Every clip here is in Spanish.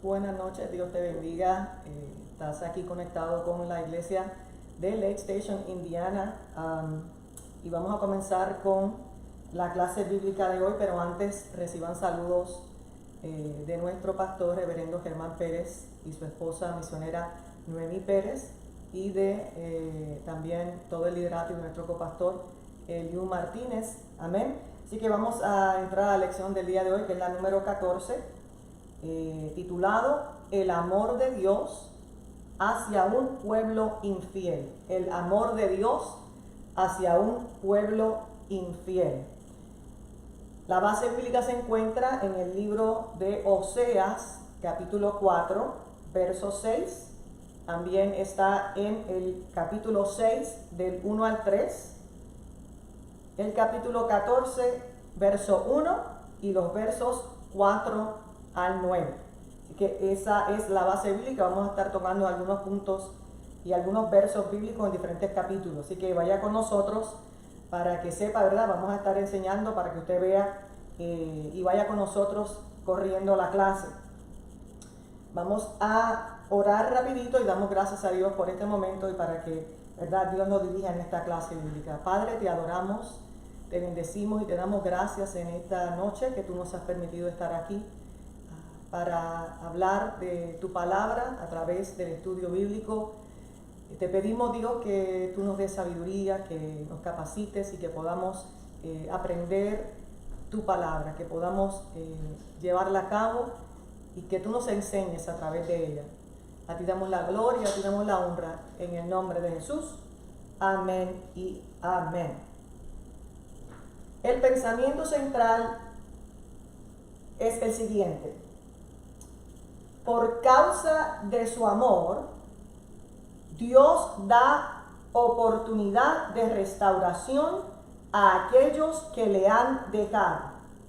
Buenas noches, Dios te bendiga. Estás aquí conectado con la iglesia de Lake Station, Indiana. Y vamos a comenzar con la clase bíblica de hoy, pero antes reciban saludos de nuestro pastor, reverendo Germán Pérez, y su esposa misionera Noemí Pérez, y de también todo el liderato de nuestro copastor Eliú Martínez. Amén. Así que vamos a entrar a la lección del día de hoy, que es la número 14. Titulado El amor de Dios hacia un pueblo infiel. El amor de Dios hacia un pueblo infiel. La base bíblica se encuentra en el libro de Oseas, capítulo 4, verso 6. También está en el capítulo 6, del 1 al 3. El capítulo 14, verso 1 y los versos 4 al 9. Así que esa es la base bíblica. Vamos a estar tocando algunos puntos y algunos versos bíblicos en diferentes capítulos. Así que vaya con nosotros para que sepa, ¿verdad? Vamos a estar enseñando para que usted vea y vaya con nosotros corriendo la clase. Vamos a orar rapidito y damos gracias a Dios por este momento y para que, ¿verdad?, Dios nos dirija en esta clase bíblica. Padre, te adoramos, te bendecimos y te damos gracias en esta noche que tú nos has permitido estar aquí para hablar de tu palabra a través del estudio bíblico. Te pedimos, Dios, que tú nos des sabiduría, que nos capacites y que podamos aprender tu palabra, que podamos llevarla a cabo y que tú nos enseñes a través de ella. A ti damos la gloria, a ti damos la honra, en el nombre de Jesús. Amén y amén. El pensamiento central es el siguiente. Por causa de su amor, Dios da oportunidad de restauración a aquellos que le han dejado.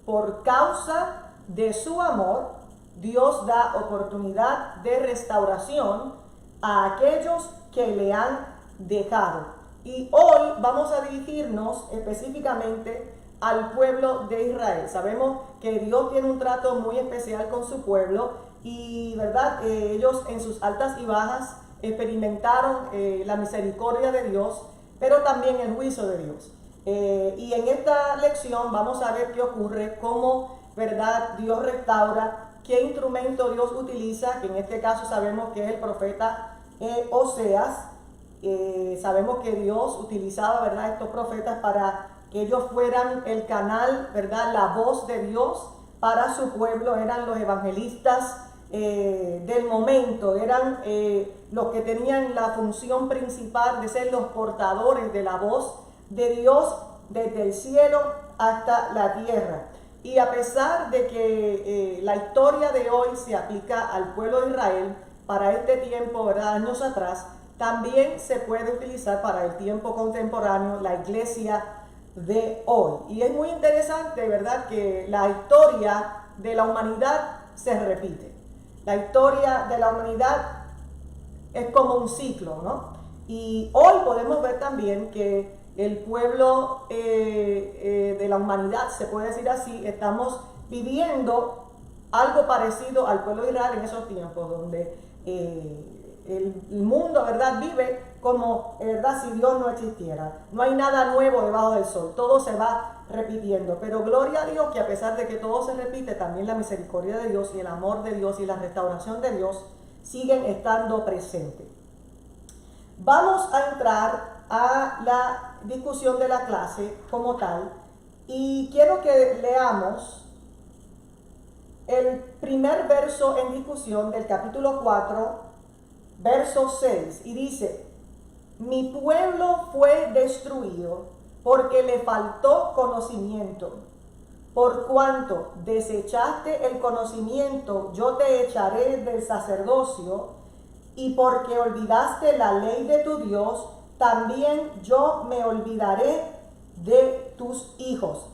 Por causa de su amor, Dios da oportunidad de restauración a aquellos que le han dejado. Y hoy vamos a dirigirnos específicamente al pueblo de Israel. Sabemos que Dios tiene un trato muy especial con su pueblo. Y verdad, ellos en sus altas y bajas experimentaron la misericordia de Dios, pero también el juicio de Dios. Y en esta lección vamos a ver qué ocurre, cómo, verdad, Dios restaura, qué instrumento Dios utiliza, que en este caso sabemos que es el profeta Oseas. Sabemos que Dios utilizaba, verdad, estos profetas para que ellos fueran el canal, verdad, la voz de Dios para su pueblo. Eran los evangelistas del momento, eran los que tenían la función principal de ser los portadores de la voz de Dios desde el cielo hasta la tierra. Y a pesar de que la historia de hoy se aplica al pueblo de Israel para este tiempo, ¿verdad?, años atrás, también se puede utilizar para el tiempo contemporáneo, la iglesia de hoy. Y es muy interesante, ¿verdad?, que la historia de la humanidad se repite. La historia de la humanidad es como un ciclo, ¿no? Y hoy podemos ver también que el pueblo de la humanidad, se puede decir así, estamos viviendo algo parecido al pueblo de Israel en esos tiempos, donde el mundo, ¿verdad?, vive como, ¿verdad?, si Dios no existiera. No hay nada nuevo debajo del sol, todo se va repitiendo, pero gloria a Dios que a pesar de que todo se repite, también la misericordia de Dios y el amor de Dios y la restauración de Dios siguen estando presentes. Vamos a entrar a la discusión de la clase como tal y quiero que leamos el primer verso en discusión del capítulo 4, verso 6, y dice: mi pueblo fue destruido porque le faltó conocimiento. Por cuanto desechaste el conocimiento, yo te echaré del sacerdocio, y porque olvidaste la ley de tu Dios, también yo me olvidaré de tus hijos.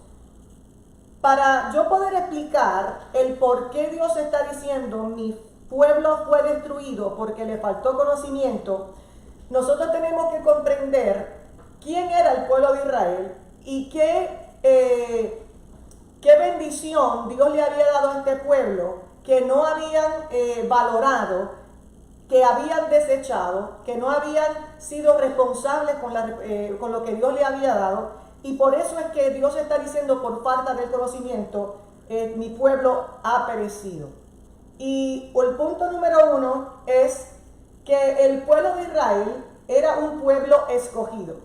Para yo poder explicar el por qué Dios está diciendo mi pueblo fue destruido porque le faltó conocimiento, nosotros tenemos que comprender quién era el pueblo de Israel y qué bendición Dios le había dado a este pueblo que no habían valorado, que habían desechado, que no habían sido responsables con lo que Dios le había dado. Y por eso es que Dios está diciendo, por falta del conocimiento, mi pueblo ha perecido. Y el punto número 1 es que el pueblo de Israel era un pueblo escogido.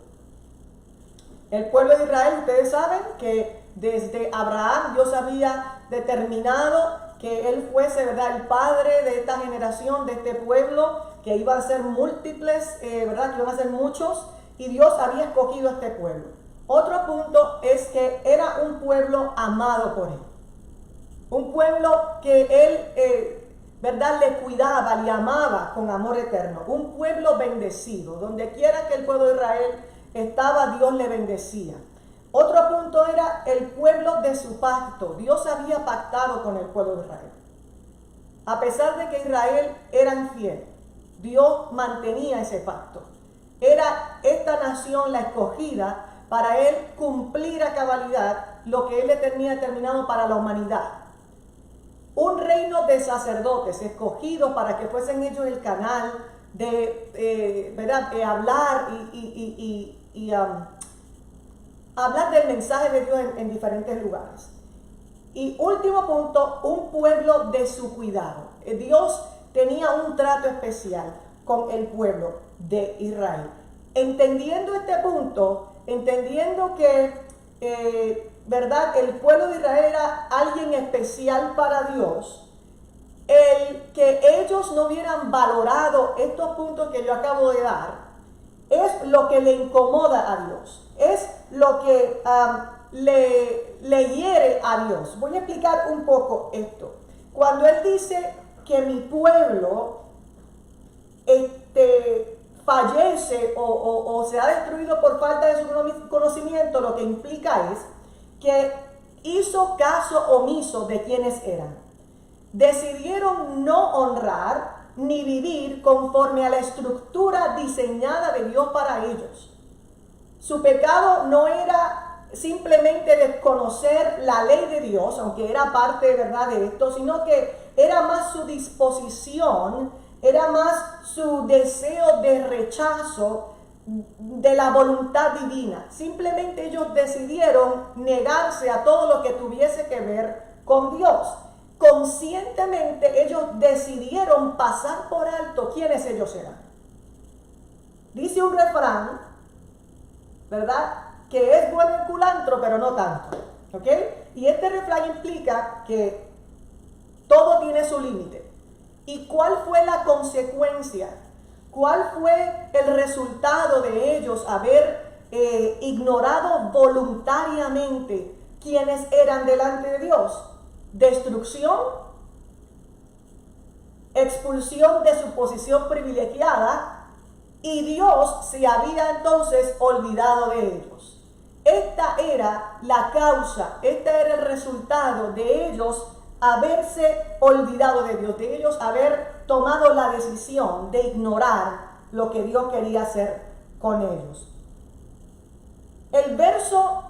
El pueblo de Israel, ustedes saben que desde Abraham Dios había determinado que él fuese, ¿verdad?, el padre de esta generación, de este pueblo, que iban a ser múltiples, ¿verdad?, que iban a ser muchos, y Dios había escogido a este pueblo. Otro punto es que era un pueblo amado por él. Un pueblo que él, ¿verdad?, le cuidaba, le amaba con amor eterno. Un pueblo bendecido. Donde quiera que el pueblo de Israel estaba, Dios le bendecía. Otro punto era el pueblo de su pacto. Dios había pactado con el pueblo de Israel. A pesar de que Israel era infiel, Dios mantenía ese pacto. Era esta nación la escogida para él cumplir a cabalidad lo que él le tenía determinado para la humanidad. Un reino de sacerdotes escogidos para que fuesen ellos el canal de, ¿verdad?, de hablar y hablar del mensaje de Dios en diferentes lugares. Y último punto, un pueblo de su cuidado. Dios tenía un trato especial con el pueblo de Israel. Entendiendo este punto, entendiendo que ¿verdad?, el pueblo de Israel era alguien especial para Dios, el que ellos no hubieran valorado estos puntos que yo acabo de dar, es lo que le incomoda a Dios, es lo que le hiere a Dios. Voy a explicar un poco esto. Cuando él dice que mi pueblo fallece o se ha destruido por falta de su conocimiento, lo que implica es que hizo caso omiso de quienes eran. Decidieron no honrar ni vivir conforme a la estructura diseñada de Dios para ellos. Su pecado no era simplemente desconocer la ley de Dios, aunque era parte, ¿verdad?, de esto, sino que era más su disposición, era más su deseo de rechazo de la voluntad divina. Simplemente ellos decidieron negarse a todo lo que tuviese que ver con Dios. Conscientemente ellos decidieron pasar por alto quiénes ellos eran. Dice un refrán, ¿verdad?, que es bueno el culantro, pero no tanto. ¿Ok? Y este refrán implica que todo tiene su límite. ¿Y cuál fue la consecuencia? ¿Cuál fue el resultado de ellos haber ignorado voluntariamente quienes eran delante de Dios? Destrucción, expulsión de su posición privilegiada, y Dios se había entonces olvidado de ellos. Esta era la causa, este era el resultado de ellos haberse olvidado de Dios, de ellos haber tomado la decisión de ignorar lo que Dios quería hacer con ellos. El verso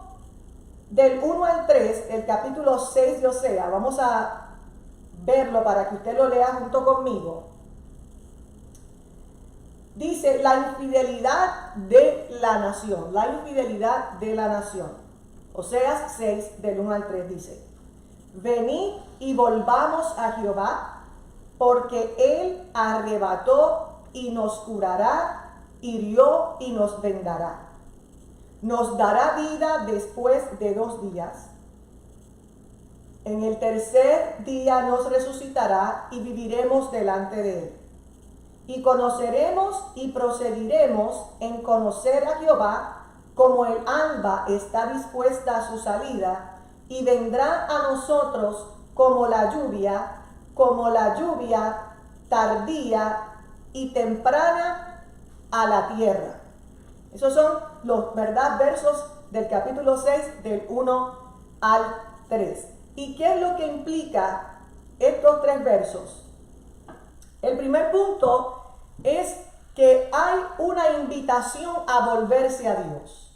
del 1 al 3, el capítulo 6 de Oseas, vamos a verlo para que usted lo lea junto conmigo. Dice la infidelidad de la nación, la infidelidad de la nación. Oseas 6, del 1 al 3 dice: venid y volvamos a Jehová, porque Él arrebató y nos curará, hirió y nos vendará. Nos dará vida después de 2 días. En el tercer día nos resucitará y viviremos delante de Él. Y conoceremos y proseguiremos en conocer a Jehová, como el alba está dispuesta a su salida, y vendrá a nosotros como la lluvia tardía y temprana a la tierra. Esos son los, ¿verdad?, versos del capítulo 6, del 1 al 3. ¿Y qué es lo que implica estos 3 versos? El primer punto es que hay una invitación a volverse a Dios.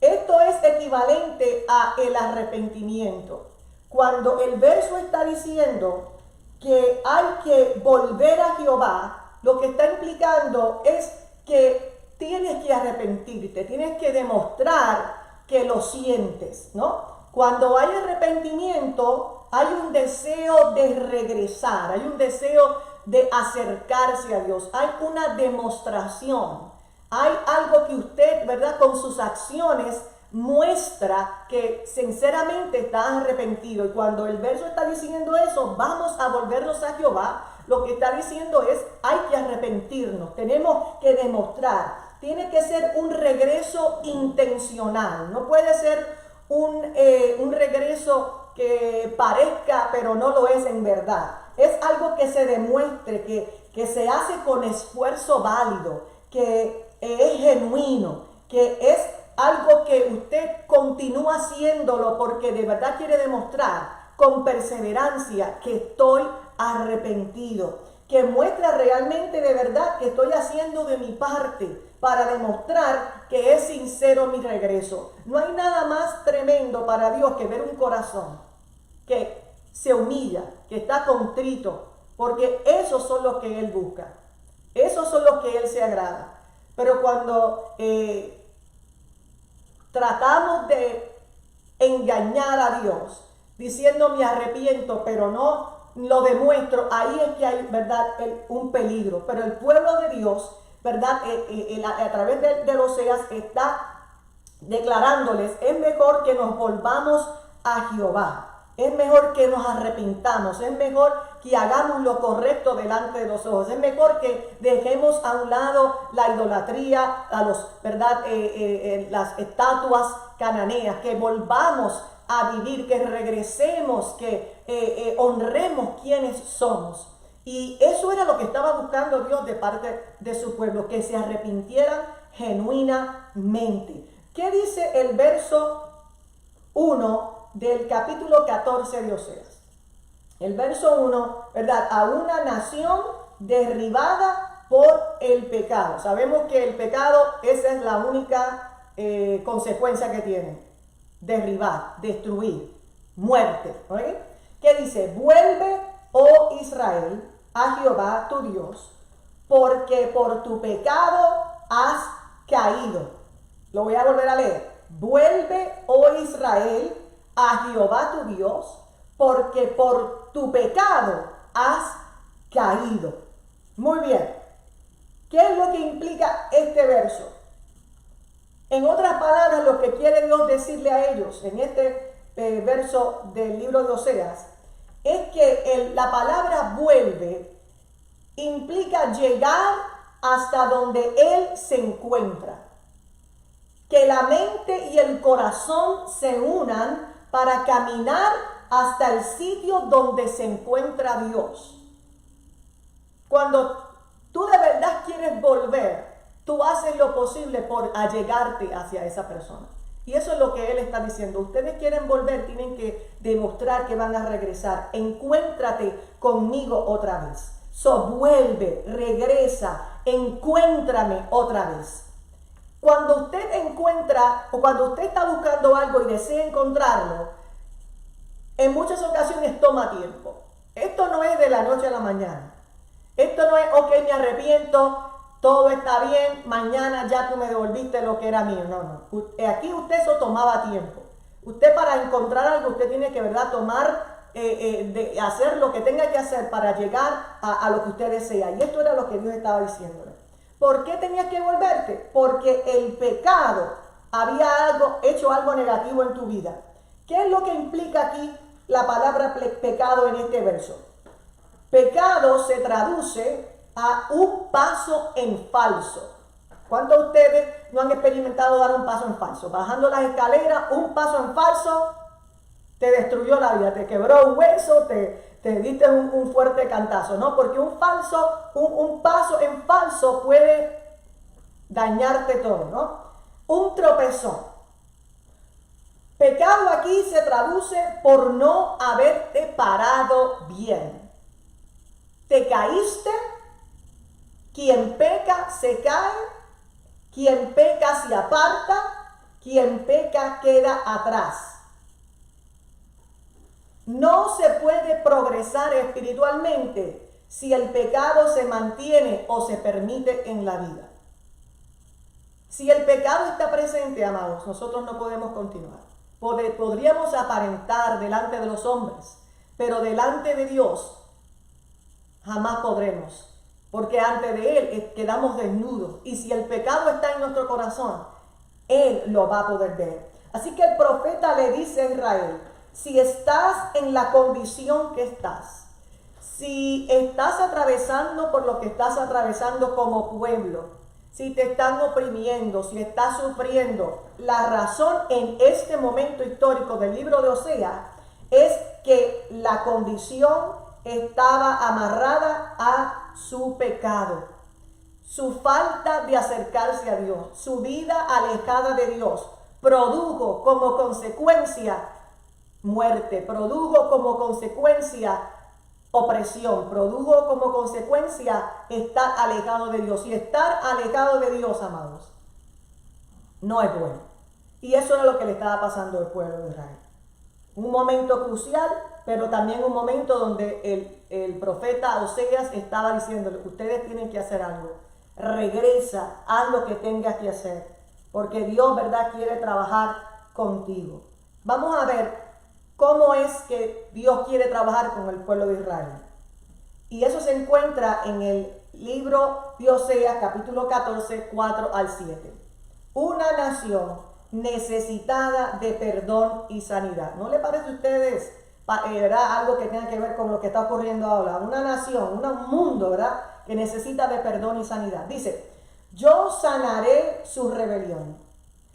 Esto es equivalente a el arrepentimiento. cuando el verso está diciendo que hay que volver a Jehová, lo que está implicando es que tienes que arrepentirte, tienes que demostrar que lo sientes, ¿no? Cuando hay arrepentimiento, hay un deseo de regresar, hay un deseo de acercarse a Dios, hay una demostración, hay algo que usted, ¿verdad?, con sus acciones muestra que sinceramente está arrepentido. Y cuando el verso está diciendo eso, vamos a volvernos a Jehová, lo que está diciendo es, hay que arrepentirnos, tenemos que demostrar, tiene que ser un regreso intencional, no puede ser un regreso que parezca pero no lo es en verdad. Es algo que se demuestre, que se hace con esfuerzo válido, que es genuino, que es algo que usted continúa haciéndolo porque de verdad quiere demostrar con perseverancia que estoy arrepentido, que muestra realmente de verdad que estoy haciendo de mi parte para demostrar que es sincero mi regreso. No hay nada más tremendo para Dios que ver un corazón que se humilla, que está contrito, porque esos son los que Él busca, esos son los que Él se agrada. Pero cuando tratamos de engañar a Dios, diciendo me arrepiento, pero no lo demuestro, ahí es que hay, ¿verdad?, un peligro. Pero el pueblo de Dios, ¿verdad?, a través de Oseas está declarándoles, es mejor que nos volvamos a Jehová. Es mejor que nos arrepintamos, es mejor que hagamos lo correcto delante de los ojos, es mejor que dejemos a un lado la idolatría, a los, ¿verdad?, las estatuas cananeas, que volvamos a vivir, que regresemos, que honremos quienes somos. Y eso era lo que estaba buscando Dios de parte de su pueblo, que se arrepintieran genuinamente. ¿Qué dice el verso 1 del capítulo 14 de Oseas? El verso 1, ¿verdad? A una nación derribada por el pecado. Sabemos que el pecado, esa es la única consecuencia que tiene. Derribar, destruir, muerte. ¿Okay? ¿Qué dice? Vuelve, oh Israel, a Jehová tu Dios, porque por tu pecado has caído. Lo voy a volver a leer. Vuelve, oh Israel, a Jehová tu Dios, porque por tu pecado has caído. Muy bien. ¿Qué es lo que implica este verso? En otras palabras, lo que quiere Dios decirle a ellos en este verso del libro de Oseas es que la palabra vuelve implica llegar hasta donde Él se encuentra. Que la mente y el corazón se unan para caminar hasta el sitio donde se encuentra Dios. Cuando tú de verdad quieres volver, tú haces lo posible por allegarte hacia esa persona. Y eso es lo que Él está diciendo. Ustedes quieren volver, tienen que demostrar que van a regresar. Encuéntrate conmigo otra vez. Vuelve, regresa, encuéntrame otra vez. Cuando usted encuentra o cuando usted está buscando algo y desea encontrarlo, en muchas ocasiones toma tiempo. Esto no es de la noche a la mañana. Esto no es, ok, me arrepiento, todo está bien, mañana ya tú me devolviste lo que era mío. No, no. Aquí usted eso tomaba tiempo. Usted para encontrar algo, usted tiene que, ¿verdad?, tomar, de hacer lo que tenga que hacer para llegar a lo que usted desea. Y esto era lo que Dios estaba diciéndole. ¿Por qué tenías que volverte? Porque el pecado había hecho algo negativo en tu vida. ¿Qué es lo que implica aquí la palabra pecado en este verso? Pecado se traduce a un paso en falso. ¿Cuántos de ustedes no han experimentado dar un paso en falso? Bajando las escaleras, un paso en falso te destruyó la vida, te quebró un hueso, te diste un fuerte cantazo, ¿no? Porque un paso en falso puede dañarte todo, ¿no? Un tropezón. Pecado aquí se traduce por no haberte parado bien. Te caíste, quien peca se cae, quien peca se aparta, quien peca queda atrás. No se puede progresar espiritualmente si el pecado se mantiene o se permite en la vida. Si el pecado está presente, amados, nosotros no podemos continuar. Podríamos aparentar delante de los hombres, pero delante de Dios jamás podremos, porque ante de Él quedamos desnudos. Y si el pecado está en nuestro corazón, Él lo va a poder ver. Así que el profeta le dice a Israel, si estás en la condición que estás, si estás atravesando por lo que estás atravesando como pueblo, si te están oprimiendo, si estás sufriendo, la razón en este momento histórico del libro de Oseas es que la condición estaba amarrada a su pecado, su falta de acercarse a Dios, su vida alejada de Dios, produjo como consecuencia muerte, produjo como consecuencia opresión, produjo como consecuencia estar alejado de Dios. Y estar alejado de Dios, amados, no es bueno. Y eso es lo que le estaba pasando al pueblo de Israel. Un momento crucial, pero también un momento donde el profeta Oseas estaba diciéndole, ustedes tienen que hacer algo. Regresa, haz lo que tengas que hacer, porque Dios, ¿verdad?, quiere trabajar contigo. Vamos a ver cómo es que Dios quiere trabajar con el pueblo de Israel. Y eso se encuentra en el libro de Oseas, capítulo 14, 4 al 7. Una nación necesitada de perdón y sanidad. ¿No le parece a ustedes, verdad, algo que tenga que ver con lo que está ocurriendo ahora? Una nación, un mundo, ¿verdad?, que necesita de perdón y sanidad. Dice, yo sanaré su rebelión,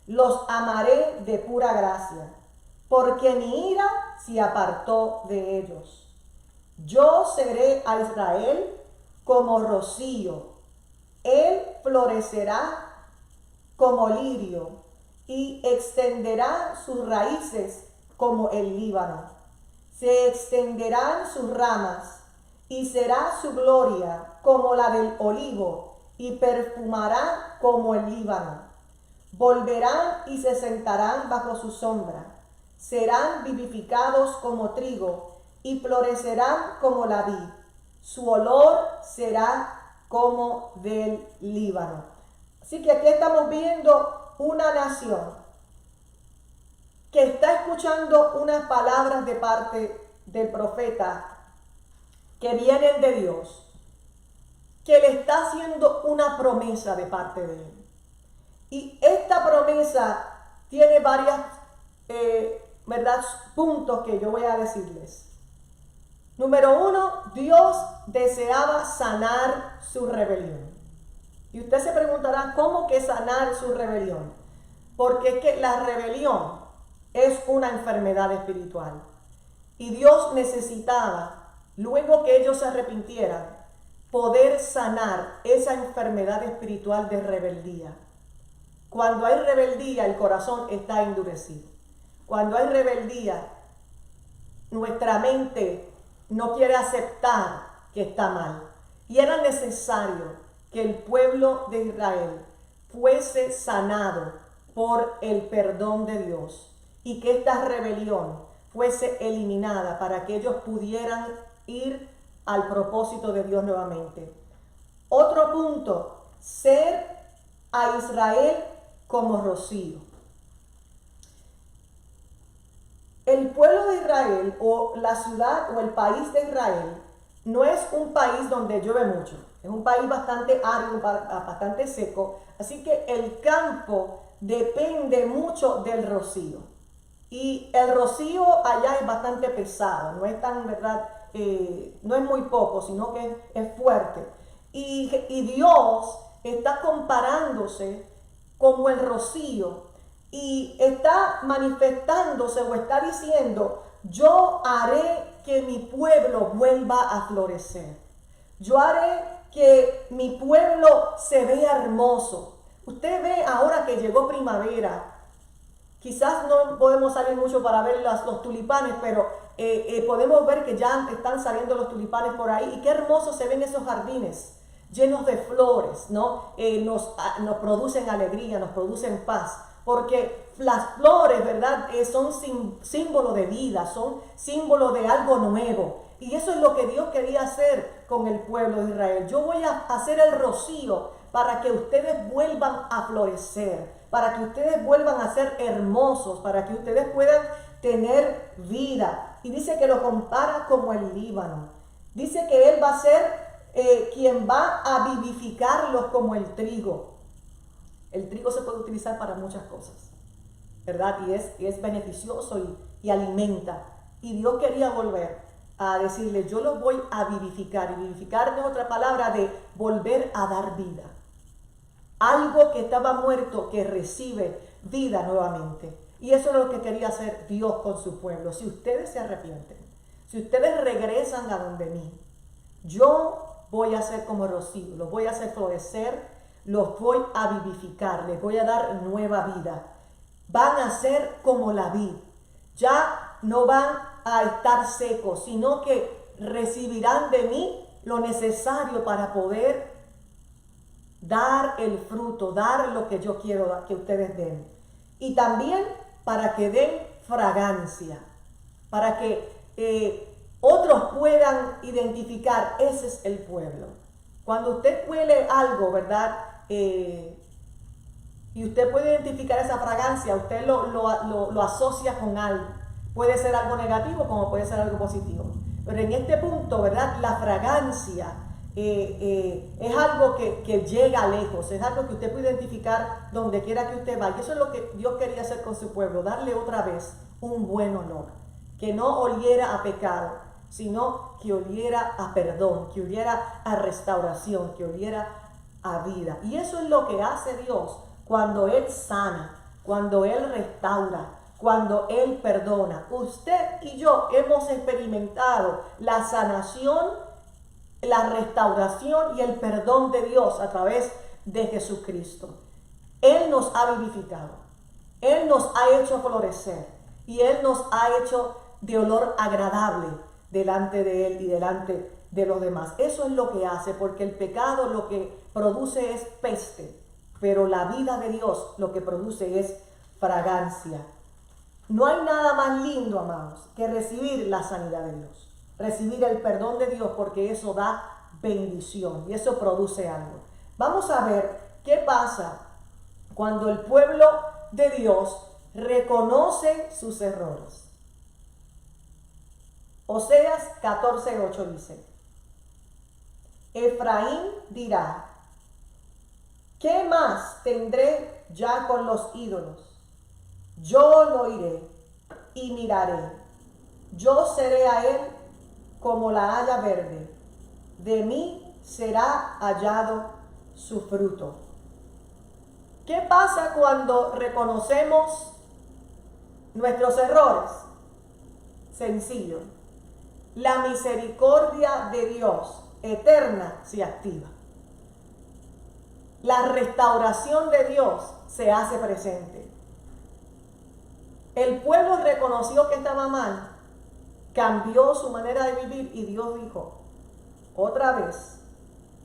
los amaré de pura gracia, porque mi ira se apartó de ellos. Yo seré a Israel como rocío, él florecerá como lirio y extenderá sus raíces como el Líbano. Se extenderán sus ramas y será su gloria como la del olivo y perfumará como el Líbano. Volverán y se sentarán bajo su sombra. Serán vivificados como trigo y florecerán como la vid. Su olor será como del Líbano. Así que aquí estamos viendo una nación que está escuchando unas palabras de parte del profeta que vienen de Dios, que le está haciendo una promesa de parte de él. Y esta promesa tiene varias ¿verdad?, puntos que yo voy a decirles. Número 1, Dios deseaba sanar su rebelión. Y usted se preguntará, ¿cómo que sanar su rebelión? Porque es que la rebelión es una enfermedad espiritual. Y Dios necesitaba, luego que ellos se arrepintieran, poder sanar esa enfermedad espiritual de rebeldía. Cuando hay rebeldía, el corazón está endurecido. Cuando hay rebeldía, nuestra mente no quiere aceptar que está mal. Y era necesario que el pueblo de Israel fuese sanado por el perdón de Dios y que esta rebelión fuese eliminada para que ellos pudieran ir al propósito de Dios nuevamente. Otro punto, ser a Israel como rocío. El pueblo de Israel o la ciudad o el país de Israel no es un país donde llueve mucho. Es un país bastante árido, bastante seco. Así que el campo depende mucho del rocío. Y el rocío allá es bastante pesado. No es tan, ¿verdad? No es muy poco, sino que es fuerte. Y Dios está comparándose como el rocío. Y está manifestándose o está diciendo, yo haré que mi pueblo vuelva a florecer. Yo haré que mi pueblo se vea hermoso. Usted ve ahora que llegó primavera. Quizás no podemos salir mucho para ver los tulipanes, pero podemos ver que ya están saliendo los tulipanes por ahí. Y qué hermosos se ven esos jardines llenos de flores, ¿no? Nos producen alegría, nos producen paz. porque las flores, ¿verdad? Son símbolo de vida, son símbolo de algo nuevo. Y eso es lo que Dios quería hacer con el pueblo de Israel. Yo voy a hacer el rocío para que ustedes vuelvan a florecer, para que ustedes vuelvan a ser hermosos, para que ustedes puedan tener vida. Y dice que lo compara como el Líbano. Dice que Él va a ser quien va a vivificarlos como el trigo. El trigo se puede utilizar para muchas cosas, ¿verdad? Y es beneficioso y alimenta. Y Dios quería volver a decirle, yo los voy a vivificar. Y vivificar es otra palabra de volver a dar vida. Algo que estaba muerto que recibe vida nuevamente. Y eso es lo que quería hacer Dios con su pueblo. Si ustedes se arrepienten, si ustedes regresan a donde mí, yo voy a hacer como rocío, los voy a hacer florecer, los voy a vivificar, les voy a dar nueva vida. Van a ser como la vid. Ya no van a estar secos, sino que recibirán de mí lo necesario para poder dar el fruto, dar lo que yo quiero que ustedes den. Y también para que den fragancia, para que otros puedan identificar, ese es el pueblo. Cuando usted huele algo, ¿verdad? Y usted puede identificar esa fragancia, usted lo asocia con algo. Puede ser algo negativo como puede ser algo positivo. Pero en este punto, ¿verdad? La fragancia es algo que llega lejos, es algo que usted puede identificar donde quiera que usted vaya. Y eso es lo que Dios quería hacer con su pueblo, darle otra vez un buen olor, que no oliera a pecado, sino que oliera a perdón, que oliera a restauración, que oliera a vida. Y eso es lo que hace Dios cuando Él sana, cuando Él restaura, cuando Él perdona. Usted y yo hemos experimentado la sanación, la restauración y el perdón de Dios a través de Jesucristo. Él nos ha vivificado, Él nos ha hecho florecer y Él nos ha hecho de olor agradable delante de Él y delante de los demás. Eso es lo que hace, porque el pecado lo que produce es peste, pero la vida de Dios lo que produce es fragancia. No hay nada más lindo, amados, que recibir la sanidad de Dios, recibir el perdón de Dios, porque eso da bendición y eso produce algo. Vamos a ver qué pasa cuando el pueblo de Dios reconoce sus errores. Oseas 14:8 dice: Efraín dirá, ¿qué más tendré ya con los ídolos? Yo lo iré y miraré. Yo seré a él como la haya verde. De mí será hallado su fruto. ¿Qué pasa cuando reconocemos nuestros errores? Sencillo. La misericordia de Dios eterna se activa. La restauración de Dios se hace presente. El pueblo reconoció que estaba mal, cambió su manera de vivir y Dios dijo, otra vez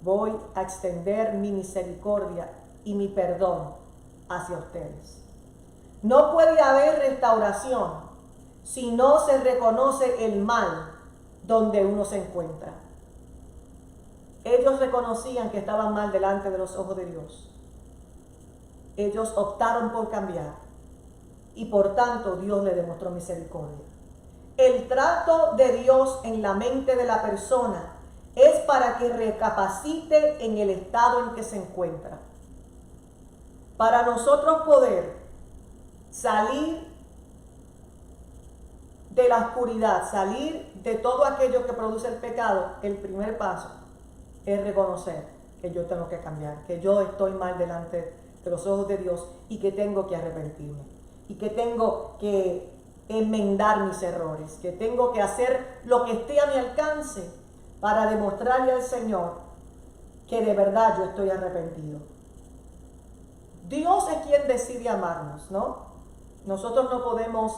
voy a extender mi misericordia y mi perdón hacia ustedes. No puede haber restauración si no se reconoce el mal donde uno se encuentra. Ellos reconocían que estaban mal delante de los ojos de Dios. Ellos optaron por cambiar y por tanto Dios le demostró misericordia. El trato de Dios en la mente de la persona es para que recapacite en el estado en que se encuentra. Para nosotros poder salir de la oscuridad, salir de todo aquello que produce el pecado, el primer paso es reconocer que yo tengo que cambiar, que yo estoy mal delante de los ojos de Dios y que tengo que arrepentirme y que tengo que enmendar mis errores, que tengo que hacer lo que esté a mi alcance para demostrarle al Señor que de verdad yo estoy arrepentido. Dios es quien decide amarnos, ¿no? Nosotros no podemos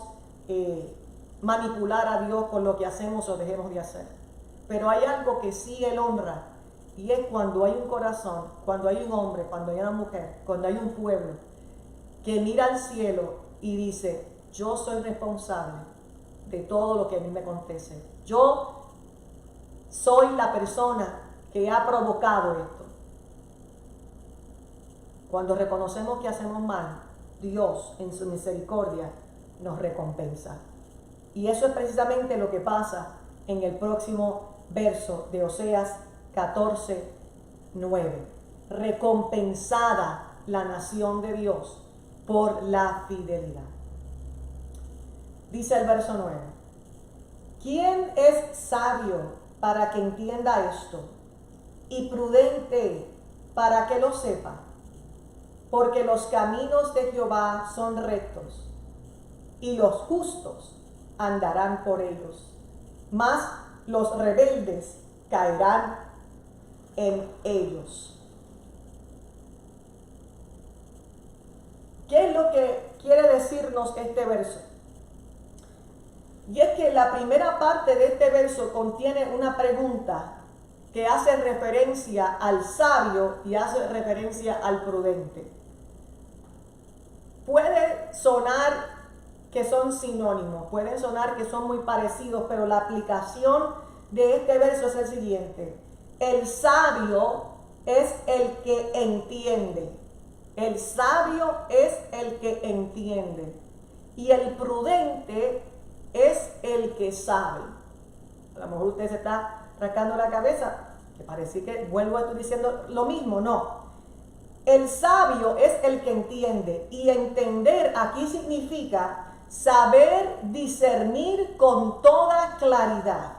manipular a Dios con lo que hacemos o dejemos de hacer. Pero hay algo que sí Él honra, y es cuando hay un corazón, cuando hay un hombre, cuando hay una mujer, cuando hay un pueblo que mira al cielo y dice, yo soy responsable de todo lo que a mí me acontece. Yo soy la persona que ha provocado esto. Cuando reconocemos que hacemos mal, Dios en su misericordia nos recompensa. Y eso es precisamente lo que pasa en el próximo verso de Oseas 14:9. Recompensada la nación de Dios por la fidelidad. Dice el verso 9: ¿quién es sabio para que entienda esto? Y prudente para que lo sepa. Porque los caminos de Jehová son rectos, y los justos andarán por ellos, mas los rebeldes caerán en ellos. ¿Qué es lo que quiere decirnos este verso? Y es que la primera parte de este verso contiene una pregunta que hace referencia al sabio y hace referencia al prudente. Puede sonar que son sinónimos, pueden sonar que son muy parecidos, pero la aplicación de este verso es el siguiente: el sabio es el que entiende. El sabio es el que entiende. Y el prudente es el que sabe. A lo mejor usted se está rascando la cabeza, que parece que vuelvo a estar diciendo lo mismo. No. El sabio es el que entiende. Y entender aquí significa saber discernir con toda claridad.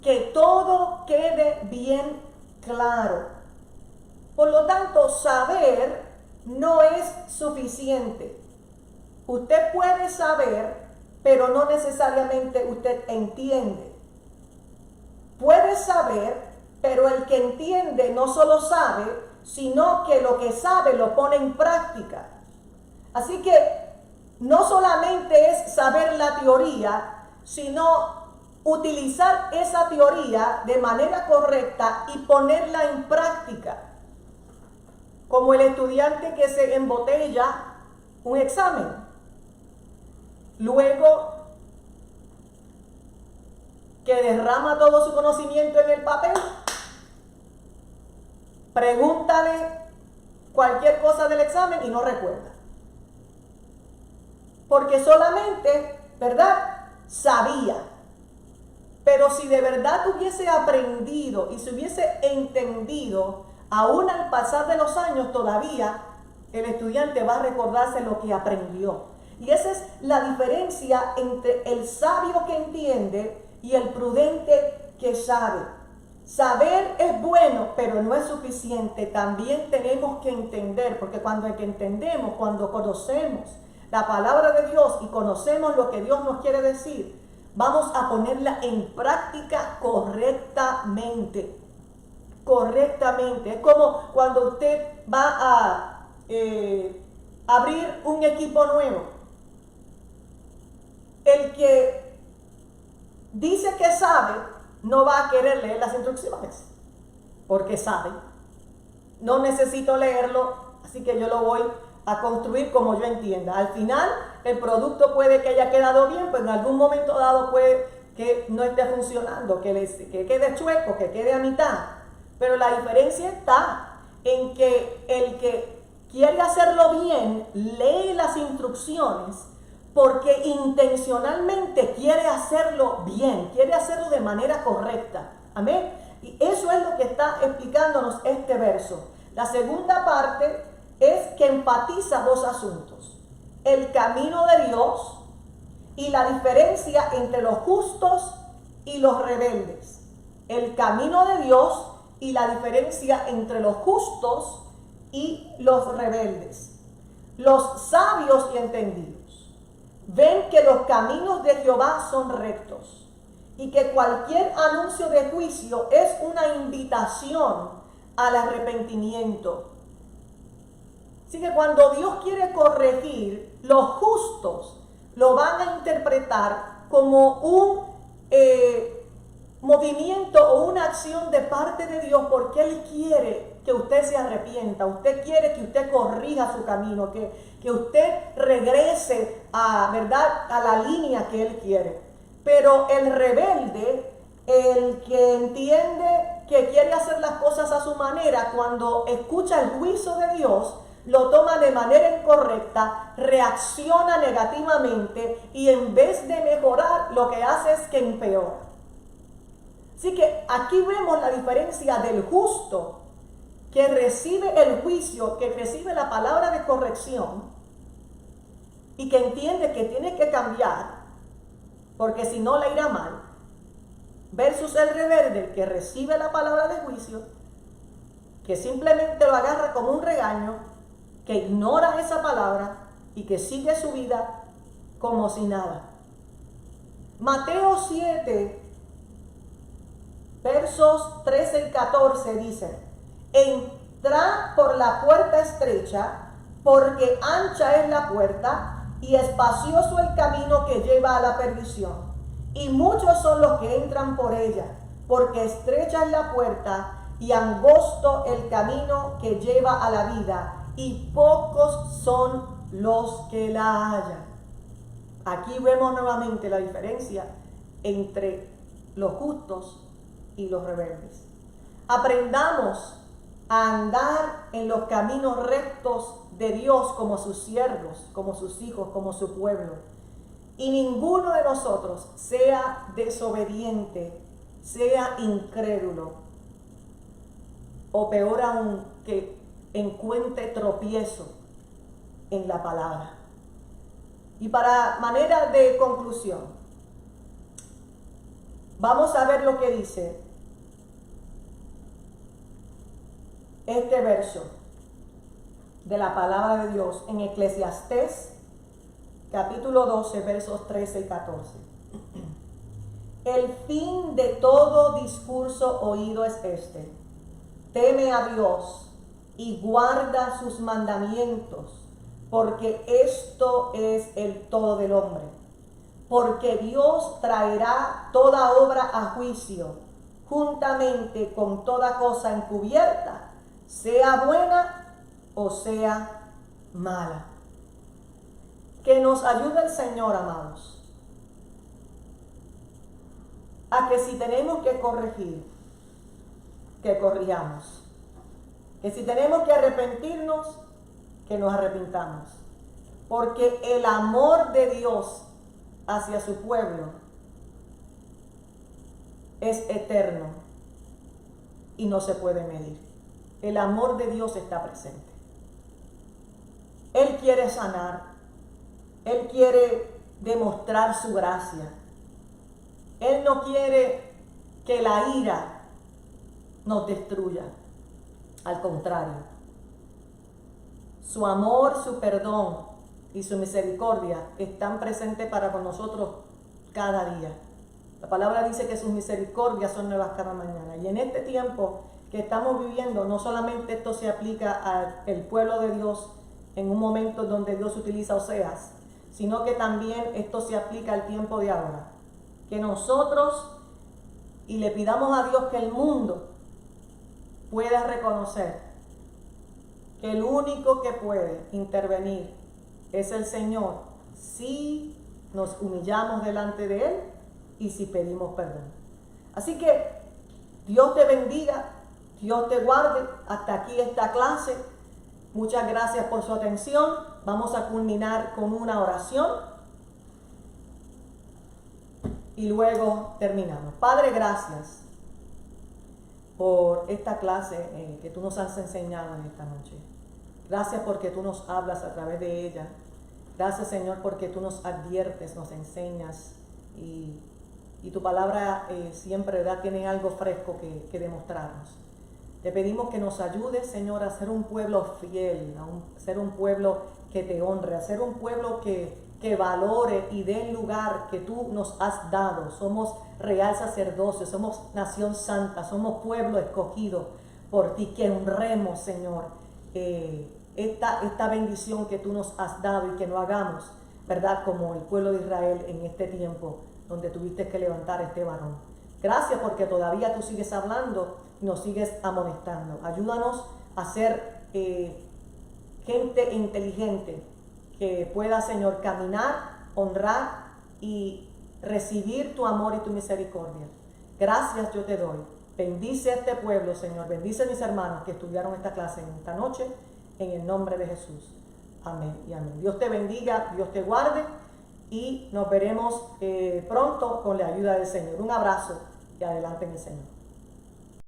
Que todo quede bien claro. Por lo tanto, saber no es suficiente. Usted puede saber, pero no necesariamente usted entiende. Puede saber, pero el que entiende no solo sabe, sino que lo que sabe lo pone en práctica. Así que no solamente es saber la teoría, sino utilizar esa teoría de manera correcta y ponerla en práctica. Como el estudiante que se embotella un examen. Luego que derrama todo su conocimiento en el papel, pregúntale cualquier cosa del examen y no recuerda. Porque solamente, ¿verdad?, sabía. Pero si de verdad hubiese aprendido y se hubiese entendido, aún al pasar de los años todavía el estudiante va a recordarse lo que aprendió. Y esa es la diferencia entre el sabio que entiende y el prudente que sabe. Saber es bueno, pero no es suficiente. También tenemos que entender, porque cuando entendemos, cuando conocemos la palabra de Dios y conocemos lo que Dios nos quiere decir, vamos a ponerla en práctica correctamente. Correctamente. Es como cuando usted va a abrir un equipo nuevo. El que dice que sabe no va a querer leer las instrucciones porque sabe. No necesito leerlo, así que yo lo voy a construir como yo entienda. Al final el producto puede que haya quedado bien, pero en algún momento dado puede que no esté funcionando, que quede chueco, que quede a mitad. Pero la diferencia está en que el que quiere hacerlo bien lee las instrucciones porque intencionalmente quiere hacerlo bien, quiere hacerlo de manera correcta. Amén. Y eso es lo que está explicándonos este verso. La segunda parte es que enfatiza dos asuntos: el camino de Dios y la diferencia entre los justos y los rebeldes. El camino de Dios y la diferencia entre los justos y los rebeldes. Los sabios y entendidos ven que los caminos de Jehová son rectos y que cualquier anuncio de juicio es una invitación al arrepentimiento. Así que cuando Dios quiere corregir, los justos lo van a interpretar como movimiento o una acción de parte de Dios porque Él quiere que usted se arrepienta, usted quiere que usted corrija su camino, que usted regrese a, ¿verdad?, a la línea que Él quiere. Pero el rebelde, el que entiende que quiere hacer las cosas a su manera, cuando escucha el juicio de Dios, lo toma de manera incorrecta, reacciona negativamente y en vez de mejorar, lo que hace es que empeora. Así que aquí vemos la diferencia del justo que recibe el juicio, que recibe la palabra de corrección y que entiende que tiene que cambiar, porque si no le irá mal, versus el rebelde que recibe la palabra de juicio, que simplemente lo agarra como un regaño, que ignora esa palabra y que sigue su vida como si nada. Mateo 7, versos 13 y 14 dicen: entrad por la puerta estrecha, porque ancha es la puerta y espacioso el camino que lleva a la perdición, y muchos son los que entran por ella, porque estrecha es la puerta y angosto el camino que lleva a la vida, y pocos son los que la hallan. Aquí vemos nuevamente la diferencia entre los justos y los rebeldes. Aprendamos a andar en los caminos rectos de Dios como sus siervos, como sus hijos, como su pueblo. Y ninguno de nosotros sea desobediente, sea incrédulo, o peor aún, que encuentre tropiezo en la palabra. Y para manera de conclusión, vamos a ver lo que dice este verso de la palabra de Dios en Eclesiastés capítulo 12, versos 13 y 14. El fin de todo discurso oído es este: teme a Dios y guarda sus mandamientos, porque esto es el todo del hombre. Porque Dios traerá toda obra a juicio, juntamente con toda cosa encubierta, sea buena o sea mala. Que nos ayude el Señor, amados, a que si tenemos que corregir, que corrijamos. Que si tenemos que arrepentirnos, que nos arrepintamos. Porque el amor de Dios hacia su pueblo es eterno y no se puede medir. El amor de Dios está presente. Él quiere sanar. Él quiere demostrar su gracia. Él no quiere que la ira nos destruya. Al contrario, su amor, su perdón y su misericordia están presentes para con nosotros cada día. La palabra dice que sus misericordias son nuevas cada mañana. Y en este tiempo que estamos viviendo, no solamente esto se aplica al pueblo de Dios en un momento donde Dios utiliza Oseas, sino que también esto se aplica al tiempo de ahora. Que nosotros, y le pidamos a Dios que el mundo pueda reconocer que el único que puede intervenir es el Señor si nos humillamos delante de Él y si pedimos perdón. Así que Dios te bendiga, Dios te guarde. Hasta aquí esta clase. Muchas gracias por su atención. Vamos a culminar con una oración y luego terminamos. Padre, gracias por esta clase que tú nos has enseñado en esta noche. Gracias porque tú nos hablas a través de ella. Gracias, Señor, porque tú nos adviertes, nos enseñas y tu palabra siempre, ¿verdad?, tiene algo fresco que demostrarnos. Te pedimos que nos ayudes, Señor, a ser un pueblo fiel, a ser un pueblo que te honre, a ser un pueblo que valore y dé el lugar que tú nos has dado. Somos real sacerdocio, somos nación santa, somos pueblo escogido por ti, que honremos, Señor, esta bendición que tú nos has dado y que no hagamos, ¿verdad?, como el pueblo de Israel en este tiempo donde tuviste que levantar este varón. Gracias porque todavía tú sigues hablando y nos sigues amonestando. Ayúdanos a ser gente inteligente que pueda, Señor, caminar, honrar y recibir tu amor y tu misericordia. Gracias yo te doy. Bendice a este pueblo, Señor. Bendice a mis hermanos que estudiaron esta clase en esta noche, en el nombre de Jesús. Amén y amén. Dios te bendiga, Dios te guarde y nos veremos pronto con la ayuda del Señor. Un abrazo y adelante en el Señor.